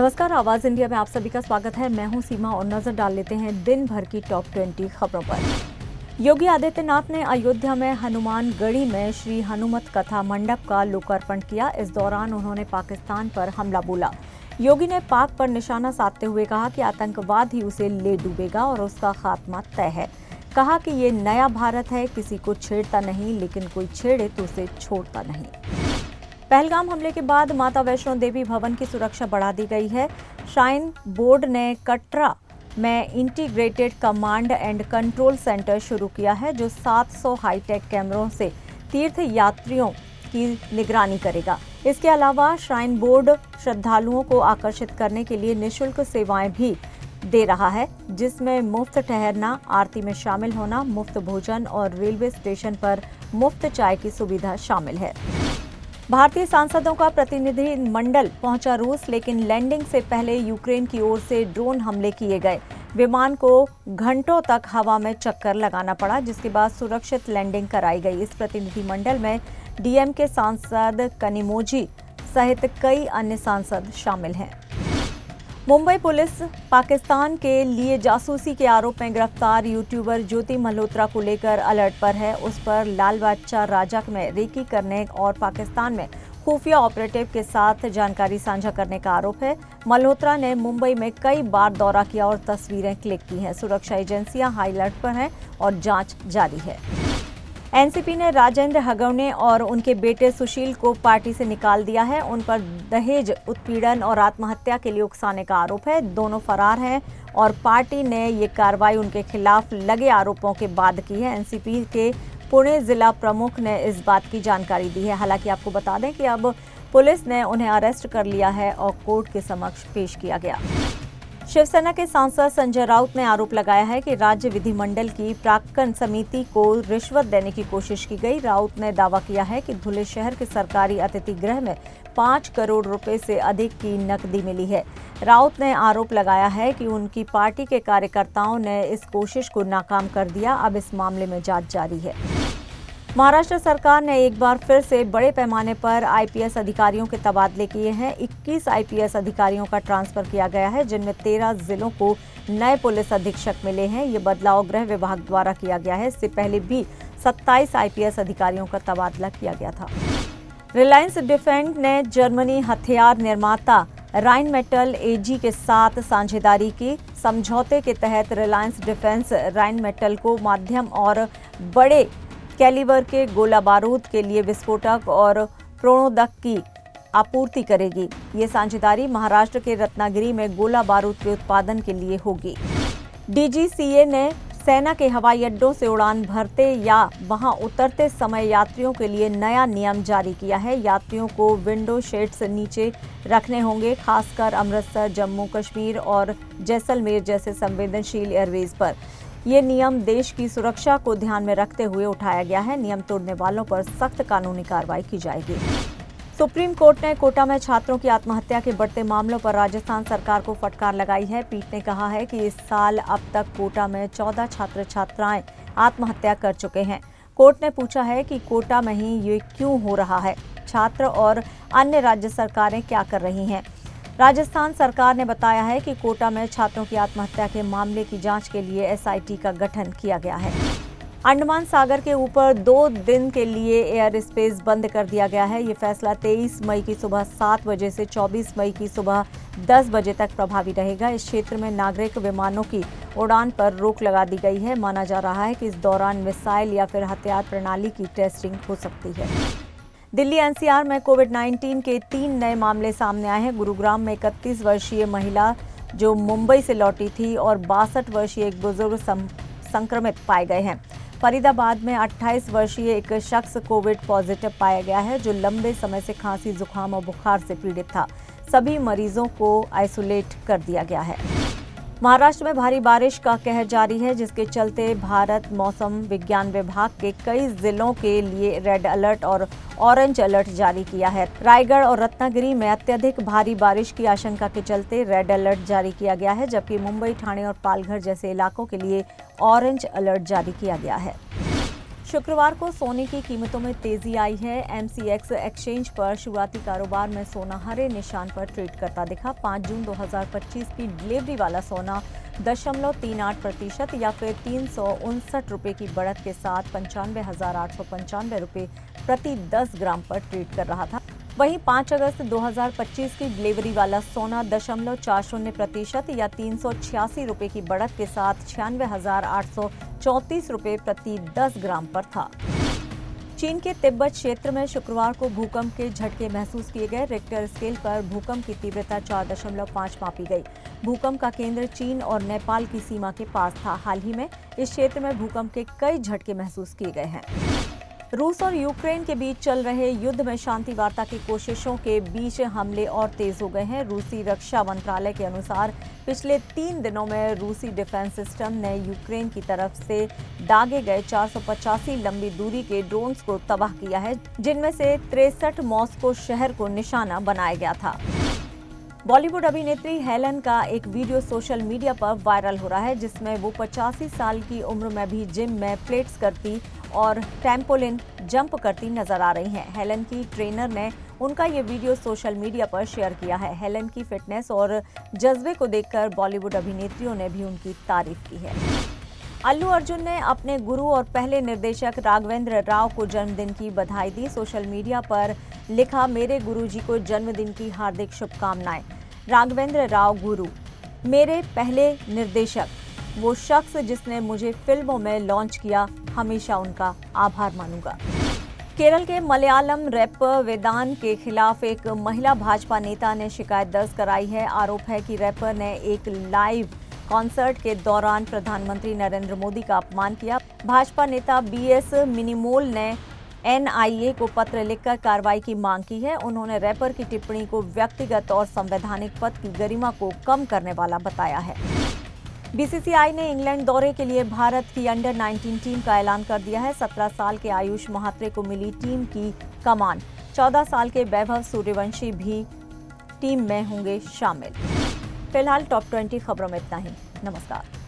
नमस्कार, आवाज इंडिया में आप सभी का स्वागत है। मैं हूं सीमा और नजर डाल लेते हैं दिन भर की टॉप 20 खबरों पर। योगी आदित्यनाथ ने अयोध्या में हनुमानगढ़ी में श्री हनुमत कथा मंडप का लोकार्पण किया। इस दौरान उन्होंने पाकिस्तान पर हमला बोला। योगी ने पाक पर निशाना साधते हुए कहा कि आतंकवाद ही उसे ले डूबेगा और उसका खात्मा तय है। कहा कि ये नया भारत है, किसी को छेड़ता नहीं, लेकिन कोई छेड़े तो उसे छोड़ता नहीं। पहलगाम हमले के बाद माता वैष्णो देवी भवन की सुरक्षा बढ़ा दी गई है। श्राइन बोर्ड ने कटरा में integrated command and control centre शुरू किया है, जो 700 हाईटेक कैमरों से तीर्थ यात्रियों की निगरानी करेगा। इसके अलावा श्राइन बोर्ड श्रद्धालुओं को आकर्षित करने के लिए निःशुल्क सेवाएं भी दे रहा है, जिसमें मुफ्त ठहरना, आरती में शामिल होना, मुफ्त भोजन और रेलवे स्टेशन पर मुफ्त चाय की सुविधा शामिल है। भारतीय सांसदों का प्रतिनिधि मंडल पहुंचा रूस, लेकिन लैंडिंग से पहले यूक्रेन की ओर से ड्रोन हमले किए गए। विमान को घंटों तक हवा में चक्कर लगाना पड़ा, जिसके बाद सुरक्षित लैंडिंग कराई गई। इस प्रतिनिधि मंडल में डीएमके सांसद कनिमोझी सहित कई अन्य सांसद शामिल हैं। मुंबई पुलिस पाकिस्तान के लिए जासूसी के आरोप में गिरफ्तार यूट्यूबर ज्योति मल्होत्रा को लेकर अलर्ट पर है। उस पर लाल बादशाह राजा में रेकी करने और पाकिस्तान में खुफिया ऑपरेटिव के साथ जानकारी साझा करने का आरोप है। मल्होत्रा ने मुंबई में कई बार दौरा किया और तस्वीरें क्लिक की हैं। सुरक्षा एजेंसियां हाई अलर्ट पर हैं और जांच जारी है। एनसीपी ने राजेंद्र हगवने और उनके बेटे सुशील को पार्टी से निकाल दिया है। उन पर दहेज उत्पीड़न और आत्महत्या के लिए उकसाने का आरोप है। दोनों फरार हैं और पार्टी ने ये कार्रवाई उनके खिलाफ लगे आरोपों के बाद की है। एनसीपी के पुणे जिला प्रमुख ने इस बात की जानकारी दी है। हालांकि आपको बता दें कि अब पुलिस ने उन्हें अरेस्ट कर लिया है और कोर्ट के समक्ष पेश किया गया। शिवसेना के सांसद संजय राउत ने आरोप लगाया है कि राज्य विधिमंडल की प्राक्कलन समिति को रिश्वत देने की कोशिश की गई। राउत ने दावा किया है कि धुले शहर के सरकारी अतिथि गृह में 5 करोड़ रुपए से अधिक की नकदी मिली है। राउत ने आरोप लगाया है कि उनकी पार्टी के कार्यकर्ताओं ने इस कोशिश को नाकाम कर दिया। अब इस मामले में जांच जारी है। महाराष्ट्र सरकार ने एक बार फिर से बड़े पैमाने पर आईपीएस अधिकारियों के तबादले किए हैं। 21 आईपीएस अधिकारियों का ट्रांसफर किया गया है, जिनमें 13 जिलों को नए पुलिस अधीक्षक मिले हैं। ये बदलाव गृह विभाग द्वारा किया गया है। इससे पहले भी 27 आईपीएस अधिकारियों का तबादला किया गया था। रिलायंस डिफेंस ने जर्मनी हथियार निर्माता राइनमेटल एजी के साथ साझेदारी की। समझौते के तहत रिलायंस डिफेंस राइनमेटल को मध्यम और बड़े कैलिबर के गोला बारूद के लिए विस्फोटक और प्रणोदक की आपूर्ति करेगी। ये साझेदारी महाराष्ट्र के रत्नागिरी में गोला बारूद के उत्पादन के लिए होगी। डीजीसीए ने सेना के हवाई अड्डों से उड़ान भरते या वहां उतरते समय यात्रियों के लिए नया नियम जारी किया है। यात्रियों को विंडो शेड्स नीचे रखने होंगे, खासकर अमृतसर, जम्मू कश्मीर और जैसलमेर जैसे संवेदनशील एयरवेज पर। ये नियम देश की सुरक्षा को ध्यान में रखते हुए उठाया गया है। नियम तोड़ने वालों पर सख्त कानूनी कार्रवाई की जाएगी। सुप्रीम कोर्ट ने कोटा में छात्रों की आत्महत्या के बढ़ते मामलों पर राजस्थान सरकार को फटकार लगाई है। पीठ ने कहा है कि इस साल अब तक कोटा में 14 छात्र छात्राएं आत्महत्या कर चुके हैं। कोर्ट ने पूछा है कि कोटा में ही ये क्यों हो रहा है, छात्र और अन्य राज्य सरकारें क्या कर रही हैं। राजस्थान सरकार ने बताया है कि कोटा में छात्रों की आत्महत्या के मामले की जांच के लिए एसआईटी का गठन किया गया है। अंडमान सागर के ऊपर 2 दिन के लिए एयर स्पेस बंद कर दिया गया है। ये फैसला 23 मई की सुबह 7 बजे से 24 मई की सुबह 10 बजे तक प्रभावी रहेगा। इस क्षेत्र में नागरिक विमानों की उड़ान पर रोक लगा दी गई है। माना जा रहा है कि इस दौरान मिसाइल या फिर हथियार प्रणाली की टेस्टिंग हो सकती है। दिल्ली एनसीआर में कोविड-19 के 3 नए मामले सामने आए हैं। गुरुग्राम में 31 वर्षीय महिला जो मुंबई से लौटी थी और 62 वर्षीय एक बुजुर्ग संक्रमित पाए गए हैं। फरीदाबाद में 28 वर्षीय एक शख्स कोविड पॉजिटिव पाया गया है, जो लंबे समय से खांसी, जुकाम और बुखार से पीड़ित था। सभी मरीजों को आइसोलेट कर दिया गया है। महाराष्ट्र में भारी बारिश का कहर जारी है, जिसके चलते भारत मौसम विज्ञान विभाग के कई जिलों के लिए रेड अलर्ट और ऑरेंज अलर्ट जारी किया है। रायगढ़ और रत्नागिरी में अत्यधिक भारी बारिश की आशंका के चलते रेड अलर्ट जारी किया गया है, जबकि मुंबई, ठाणे और पालघर जैसे इलाकों के लिए ऑरेंज अलर्ट जारी किया गया है। शुक्रवार को सोने की कीमतों में तेजी आई है। एमसीएक्स एक्सचेंज पर शुरुआती कारोबार में सोना हरे निशान पर ट्रेड करता दिखा। 5 जून 2025 की डिलीवरी वाला सोना 0.38% या फिर 359 रुपये की बढ़त के साथ 95,895 रुपये प्रति 10 ग्राम पर ट्रेड कर रहा था। वहीं 5 अगस्त 2025 की डिलीवरी वाला सोना 0.40% या 386 रुपये की बढ़त के साथ 96,834 रुपये प्रति 10 ग्राम पर था। चीन के तिब्बत क्षेत्र में शुक्रवार को भूकंप के झटके महसूस किए गए। रिक्टर स्केल पर भूकंप की तीव्रता 4.5 मापी गई। भूकंप का केंद्र चीन और नेपाल की सीमा के पास था। हाल ही में इस क्षेत्र में भूकंप के कई झटके महसूस किए गए हैं। रूस और यूक्रेन के बीच चल रहे युद्ध में शांति वार्ता की कोशिशों के बीच हमले और तेज हो गए हैं। रूसी रक्षा मंत्रालय के अनुसार पिछले 3 दिनों में रूसी डिफेंस सिस्टम ने यूक्रेन की तरफ से दागे गए 485 लंबी दूरी के ड्रोन्स को तबाह किया है, जिनमें से 63 मॉस्को शहर को निशाना बनाया गया था। बॉलीवुड अभिनेत्री हेलन का एक वीडियो सोशल मीडिया पर वायरल हो रहा है, जिसमें वो 85 साल की उम्र में भी जिम में प्लेट्स करती और ट्रैम्पोलिन जंप करती नजर आ रही हैं। हेलन की ट्रेनर ने उनका ये वीडियो सोशल मीडिया पर शेयर किया है। हेलन की फिटनेस और जज्बे को देखकर बॉलीवुड अभिनेत्रियों ने भी उनकी तारीफ की है। अल्लू अर्जुन ने अपने गुरु और पहले निर्देशक राघवेंद्र राव को जन्मदिन की बधाई दी। सोशल मीडिया पर लिखा, मेरे गुरुजी को जन्मदिन की हार्दिक शुभकामनाएं। राघवेंद्र राव गुरु, मेरे पहले निर्देशक, वो शख्स जिसने मुझे फिल्मों में लॉन्च किया, हमेशा उनका आभार मानूंगा। केरल के मलयालम रैपर वेदांत के खिलाफ एक महिला भाजपा नेता ने शिकायत दर्ज कराई है। आरोप है कि रैपर ने एक लाइव कॉन्सर्ट के दौरान प्रधानमंत्री नरेंद्र मोदी का अपमान किया। भाजपा नेता बीएस मिनिमोल ने एनआईए को पत्र लिखकर कार्रवाई की मांग की है। उन्होंने रैपर की टिप्पणी को व्यक्तिगत और संवैधानिक पद की गरिमा को कम करने वाला बताया है। बीसीसीआई ने इंग्लैंड दौरे के लिए भारत की अंडर 19 टीम का ऐलान कर दिया है। 17 साल के आयुष महात्रे को मिली टीम की कमान। 14 साल के वैभव सूर्यवंशी भी टीम में होंगे शामिल। फिलहाल टॉप 20 खबरों में इतना ही। नमस्कार।